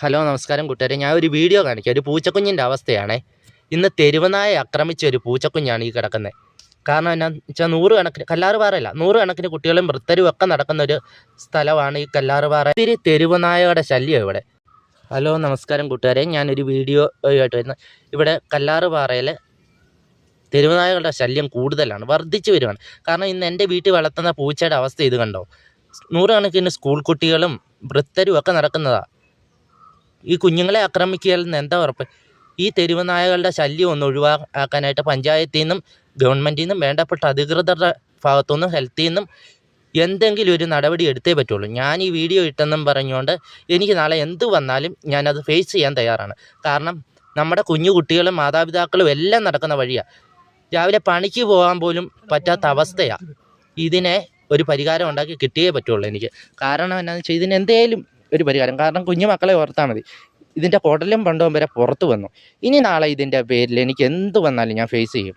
Hello നമസ്കാരം കൂട്ടുകാരെ, ഞാൻ ഒരു വീഡിയോ കാണിക്കാം. ഒരു പൂച്ചക്കുഞ്ഞിൻ്റെ അവസ്ഥയാണ്. ഇന്ന് തെരുവനായ ആക്രമിച്ച ഒരു പൂച്ചക്കുഞ്ഞാണ് ഈ കിടക്കുന്നത്. കാരണം എന്നാന്ന് വെച്ചാൽ നൂറുകണക്കിന് കല്ലാറുപാറയല്ല, നൂറുകണക്കിന് കുട്ടികളും വൃത്തരും ഒക്കെ നടക്കുന്ന ഒരു സ്ഥലമാണ് ഈ കല്ലാറുപാറ. ഇത്തിരി തെരുവനായയുടെ ശല്യം ഇവിടെ. ഹലോ നമസ്കാരം കൂട്ടുകാരെ, ഞാനൊരു വീഡിയോ ആയിട്ട് വരുന്നത്. ഇവിടെ കല്ലാറുപാറയിൽ തെരുവനായകളുടെ ശല്യം കൂടുതലാണ്, വർദ്ധിച്ചു വരുവാണ്. കാരണം ഇന്ന് എൻ്റെ വീട്ടിൽ വളർത്തുന്ന പൂച്ചയുടെ അവസ്ഥ ഇത് കണ്ടോ. നൂറുകണക്കിന് സ്കൂൾ കുട്ടികളും വൃത്തരും ഒക്കെ നടക്കുന്നതാണ്. ഈ കുഞ്ഞുങ്ങളെ ആക്രമിക്കുകയെന്ന് എന്താ ഉറപ്പ്? ഈ തെരുവ് നായകളുടെ ശല്യം ഒന്ന് ഒഴിവാക്കാനായിട്ട് പഞ്ചായത്തിൽ നിന്നും ഗവൺമെൻറ്റിൽ നിന്നും വേണ്ടപ്പെട്ട അധികൃതരുടെ ഭാഗത്തുനിന്നും ഹെൽത്തിൽ നിന്നും എന്തെങ്കിലും ഒരു നടപടി എടുത്തേ പറ്റുള്ളൂ. ഞാൻ ഈ വീഡിയോ ഇട്ടെന്നും പറഞ്ഞുകൊണ്ട് എനിക്ക് നാളെ എന്ത് വന്നാലും ഞാനത് ഫേസ് ചെയ്യാൻ തയ്യാറാണ്. കാരണം നമ്മുടെ കുഞ്ഞു കുട്ടികളും മാതാപിതാക്കളും എല്ലാം നടക്കുന്ന വഴിയാണ്. രാവിലെ പണിക്ക് പോകാൻ പോലും പറ്റാത്ത അവസ്ഥയാണ്. ഇതിനെ ഒരു പരിഹാരം ഉണ്ടാക്കി കിട്ടിയേ പറ്റുള്ളൂ എനിക്ക്. കാരണം എന്താണെന്ന് വെച്ചാൽ ഇതിന് എന്തേലും ഒരു പരിഹാരം. കാരണം കുഞ്ഞു മക്കളെ ഓർത്താൽ മതി. ഇതിൻ്റെ കുടലും പണ്ടവും വരെ പുറത്ത് വന്നു. ഇനി നാളെ ഇതിൻ്റെ പേരിൽ എനിക്ക് എന്ത് വന്നാലും ഞാൻ ഫേസ് ചെയ്യും.